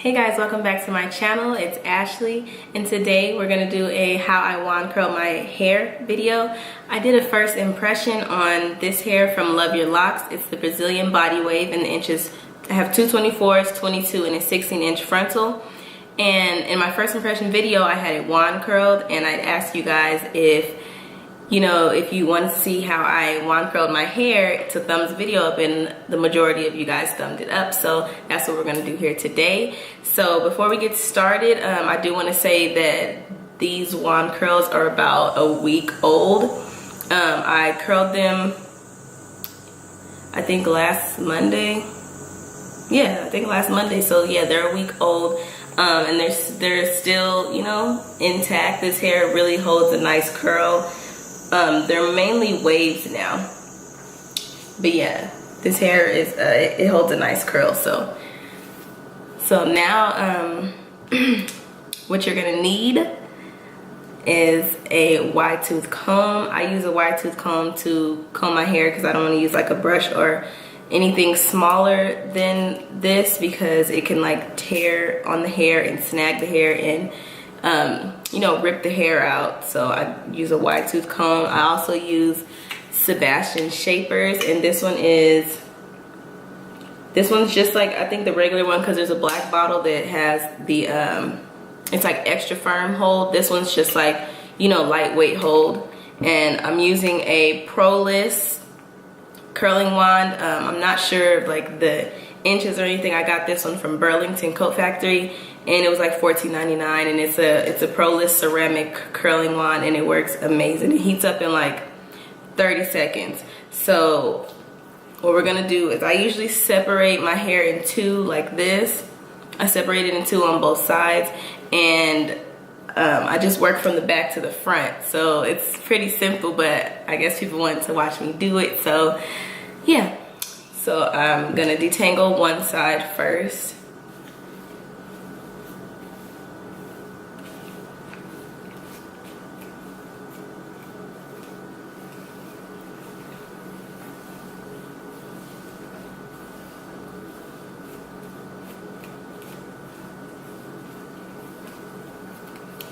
Hey guys, welcome back to my channel. It's Ashley, and today we're gonna do a how I wand curl my hair video. I did a first impression on this hair from Love Your Locks. It's the Brazilian body wave in the inches. I have two 24s, 22, and a 16-inch frontal. And in my first impression video, I had it wand curled, and I'd asked you guys if you want to see how I wand curled my hair, to thumbs the video up, and the majority of you guys thumbed it up. So that's what we're going to do here today. So before we get started, I do want to say that these wand curls are about a week old. I curled them, I think last Monday. Yeah, I think last Monday. So yeah, they're a week old. And they're still, intact. This hair really holds a nice curl. They're mainly waves now, but yeah, this hair is it holds a nice curl. So now what you're gonna need is a wide tooth comb. I use a wide tooth comb to comb my hair because I don't want to use like a brush or anything smaller than this, because it can like tear on the hair and snag the hair and rip the hair out. So I use a wide tooth comb. I also use Sebastian shapers, and this one's just like, I think, the regular one, because there's a black bottle that has the it's like extra firm hold. This one's just like, lightweight hold. And I'm using a Proless curling wand. I'm not sure of like the inches or anything. I got this one from Burlington Coat Factory, and it was like $14.99, and it's a Proless ceramic curling wand, and it works amazing. It heats up in like 30 seconds. So what we're gonna do is, I usually separate my hair in two like this. I separate it in two on both sides, and I just work from the back to the front. So it's pretty simple, but I guess people want to watch me do it. So yeah, so I'm gonna detangle one side first.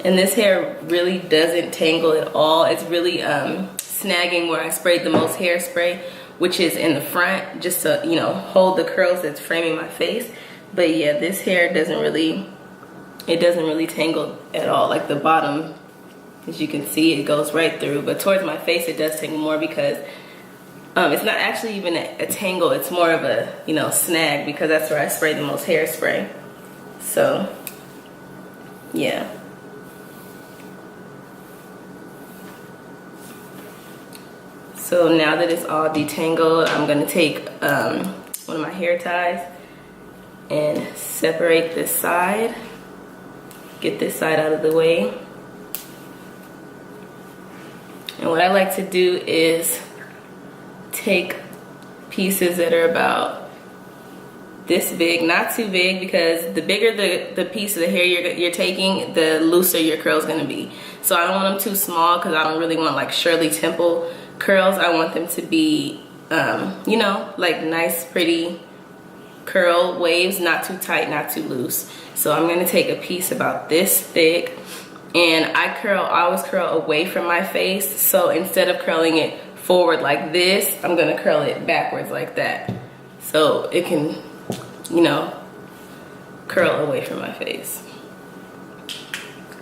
And this hair really doesn't tangle at all. It's really snagging where I sprayed the most hairspray, which is in the front, just to hold the curls that's framing my face. But yeah, this hair doesn't really tangle at all. Like the bottom, as you can see, it goes right through. But towards my face, it does tangle more, because it's not actually even a tangle. It's more of a snag, because that's where I spray the most hairspray. So yeah. So now that it's all detangled, I'm gonna take one of my hair ties and separate this side. Get this side out of the way. And what I like to do is take pieces that are about this big, not too big, because the bigger the piece of the hair you're taking, the looser your curl's gonna be. So I don't want them too small, because I don't really want like Shirley Temple curls. I want them to be, like nice, pretty curl waves, not too tight, not too loose. So I'm gonna take a piece about this thick, and I always curl away from my face. So instead of curling it forward like this, I'm gonna curl it backwards like that. So it can, curl away from my face.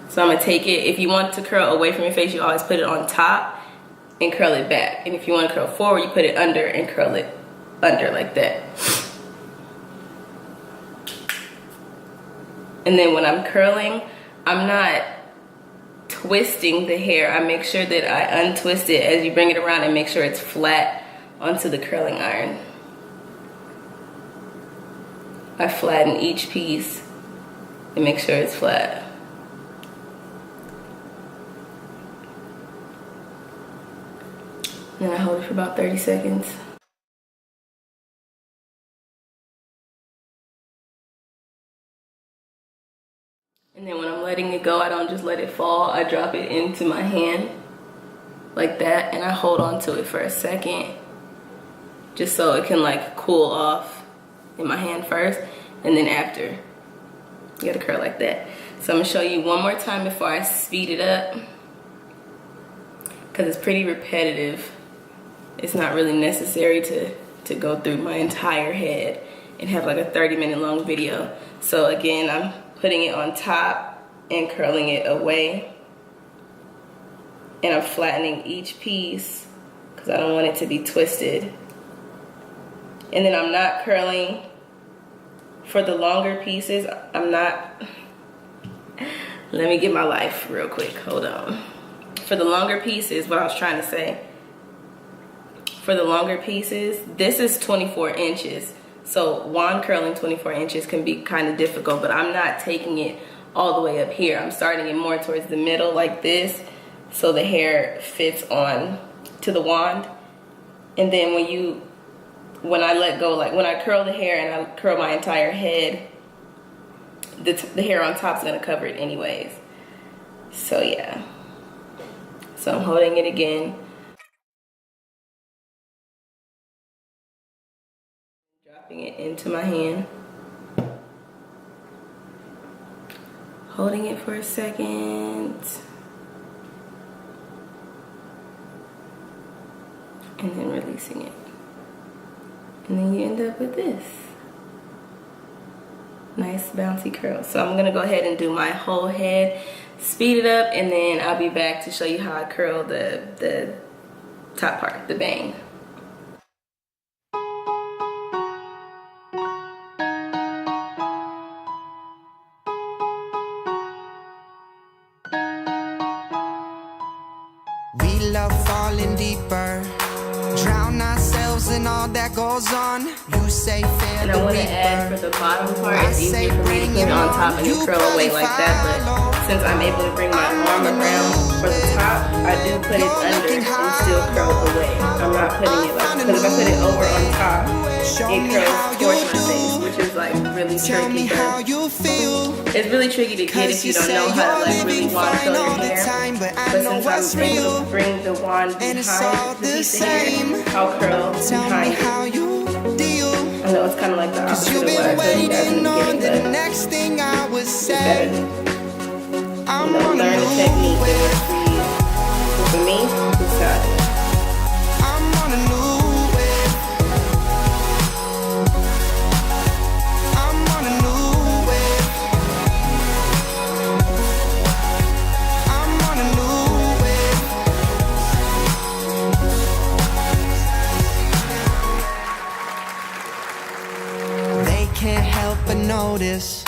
So I'm gonna take it. If you want to curl away from your face, you always put it on top and curl it back. And if you want to curl forward, you put it under and curl it under like that. And then when I'm curling, I'm not twisting the hair. I make sure that I untwist it as you bring it around, and make sure it's flat onto the curling iron. I flatten each piece and make sure it's flat. Then I hold it for about 30 seconds. And then when I'm letting it go, I don't just let it fall. I drop it into my hand like that, and I hold on to it for a second, just so it can like cool off in my hand first, and then after You gotta curl like that. So I'm gonna show you one more time before I speed it up, because it's pretty repetitive. It's not really necessary to go through my entire head and have like a 30-minute long video. So again, I'm putting it on top and curling it away. And I'm flattening each piece because I don't want it to be twisted. And then I'm not curling for the longer pieces. I'm not, let me get my life real quick, hold on. For the longer pieces, what I was trying to say, for the longer pieces, this is 24 inches. So wand curling 24 inches can be kind of difficult, but I'm not taking it all the way up here. I'm starting it more towards the middle like this, so the hair fits on to the wand. And then when I let go, like when I curl the hair and I curl my entire head, the hair on top is gonna cover it anyways. So yeah. So I'm holding it again. Dropping it into my hand. Holding it for a second. And then releasing it. And then you end up with this. Nice bouncy curl. So I'm gonna go ahead and do my whole head, speed it up, and then I'll be back to show you how I curl the top part, the bang. We love falling deeper, drown ourselves in all that goes on. You say fair. And I want to add for the bottom part, it's easier for me to put it on top and then curl away like that, but since I'm able to bring my arm around for the top, I do put it under and still curl away. I'm not putting it like, because if I put it over on top, it curls towards my face, which is like really tricky. It's really tricky to get if you don't know how to like really wand curl your hair. But since I'm able to bring the wand behind the piece of hair, I'll curl behind it. I know it's kind of like the opposite of what I told you guys in the beginning, but next thing I would it's say, better than, learn the technique that works for you. For me, it's got it. I'm on a new wave. I'm on a new wave. I'm on a new wave. They can't help but notice.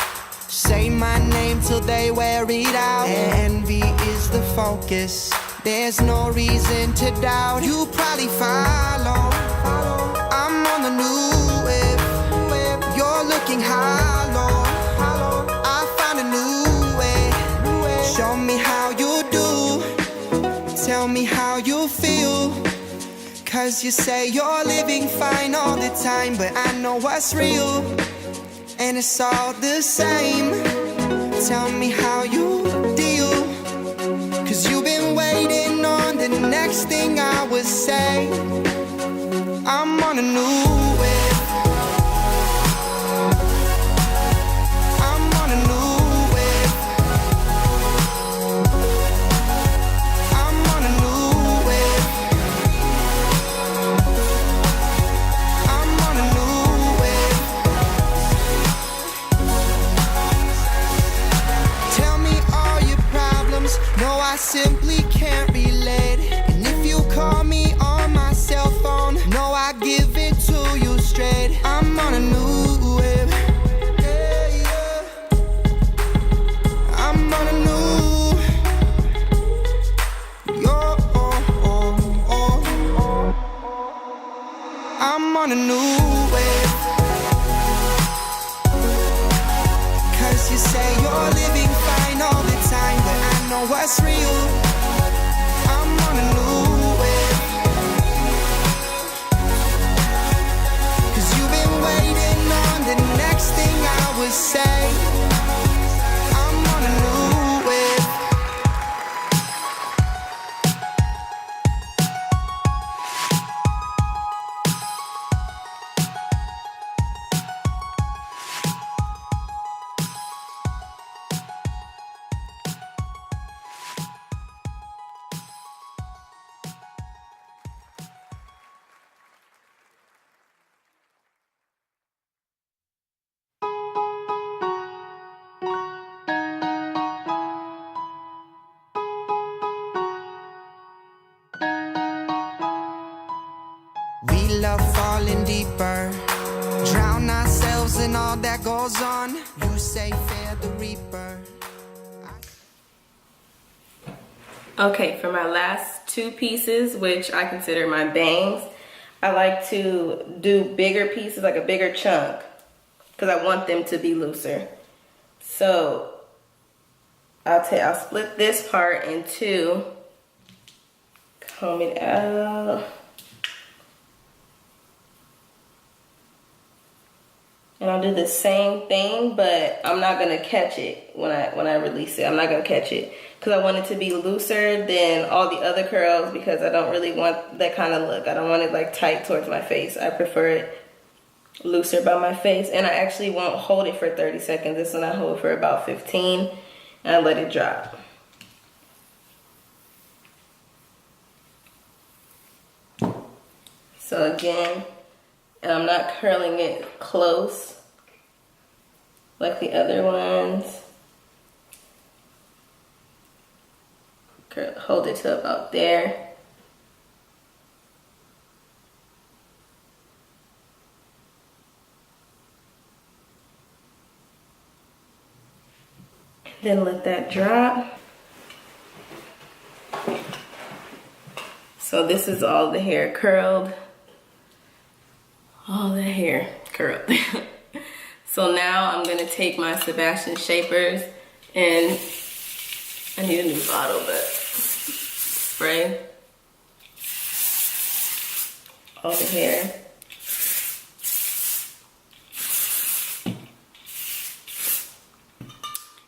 Say my name till they wear it out. Envy is the focus. There's no reason to doubt. You probably follow. I'm on the new wave. You're looking hollow. I found a new way. Show me how you do. Tell me how you feel. Cause you say you're living fine all the time, but I know what's real. And it's all the same. Tell me how you deal. Cause you've been waiting on the next thing I would say. I'm on a new wave. I'm on a new wave. I'm on a new wave. I'm on a new wave. Tell me all your problems. No, I simply can't relate. And if you call me on my cell phone, no, I give it to you straight. I'm on a new wave. Yeah, yeah. I'm on a new. Yo, I'm on a new wave. Cause you say you're living fine all the time, but I know what's real. I'm on a new wave. Cause you've been waiting on the next thing I would say. I'm on a new wave. ourselves and all that goes on. You say fear the reaper. Okay, for my last two pieces, which I consider my bangs, I like to do bigger pieces, like a bigger chunk, because I want them to be looser. So I'll split this part in two, comb it out, and I'll do the same thing, but I'm not gonna catch it when I release it. I'm not gonna catch it because I want it to be looser than all the other curls, because I don't really want that kind of look. I don't want it like tight towards my face. I prefer it looser by my face, and I actually won't hold it for 30 seconds. This one I hold for about 15 and I let it drop. So again, and I'm not curling it close like the other ones. Hold it to about there. Then let that drop. So this is all the hair curled. All the hair curled. So now I'm gonna take my Sebastian Shapers, and I need a new bottle, but spray all the hair.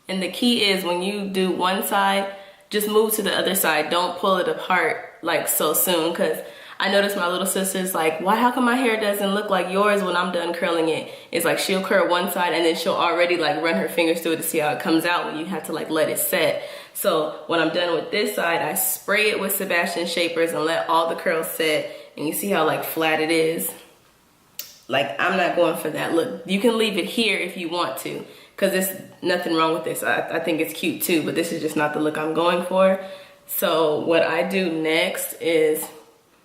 And the key is when you do one side, just move to the other side. Don't pull it apart like so soon, because I noticed my little sister's like, why, how come my hair doesn't look like yours when I'm done curling it? It's like she'll curl one side and then she'll already like run her fingers through it to see how it comes out when you have to like let it set. So when I'm done with this side, I spray it with Sebastian Shapers and let all the curls set, and you see how like flat it is? Like, I'm not going for that look. You can leave it here if you want to, because there's nothing wrong with this. I think it's cute too, but this is just not the look I'm going for. So what I do next is,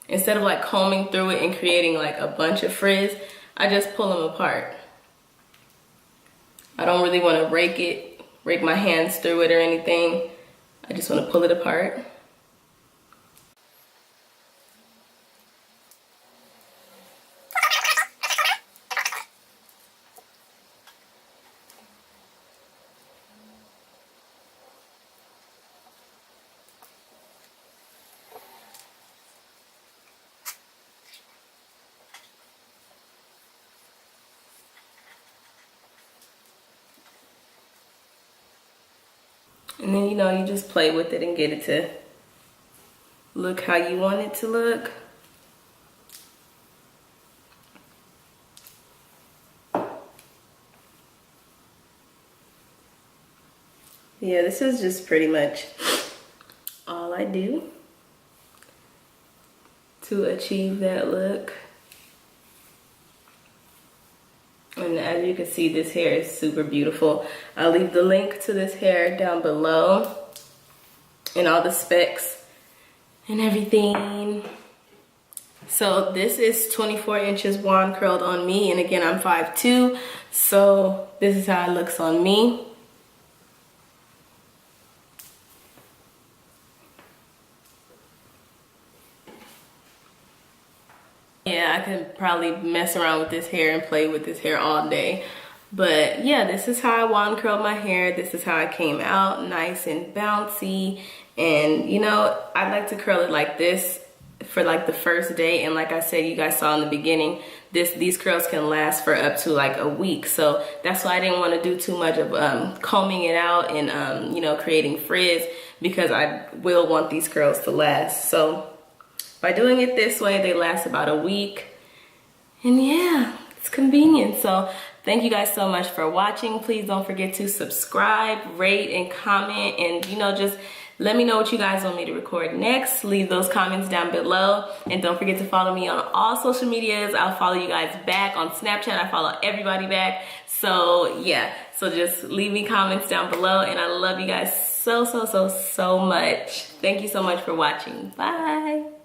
instead of like combing through it and creating like a bunch of frizz, I just pull them apart. I don't really want to rake my hands through it or anything. I just want to pull it apart. And then, you know, you just play with it and get it to look how you want it to look. Yeah, this is just pretty much all I do to achieve that look. And as you can see, this hair is super beautiful. I'll leave the link to this hair down below, and all the specs and everything. So this is 24 inches wand curled on me, and again, I'm 5'2", so this is how it looks on me. Yeah, I could probably mess around with this hair and play with this hair all day. But yeah, this is how I wand curled my hair. This is how I came out, nice and bouncy. And you know, I like to curl it like this for like the first day. And like I said, you guys saw in the beginning, these curls can last for up to like a week. So that's why I didn't want to do too much of combing it out and you know, creating frizz, because I will want these curls to last. So by doing it this way, they last about a week. And yeah, it's convenient. So thank you guys so much for watching. Please don't forget to subscribe, rate, and comment. And you know, just let me know what you guys want me to record next. Leave those comments down below. And don't forget to follow me on all social medias. I'll follow you guys back on Snapchat. I follow everybody back. So yeah, so just leave me comments down below. And I love you guys so much. Thank you so much for watching. Bye.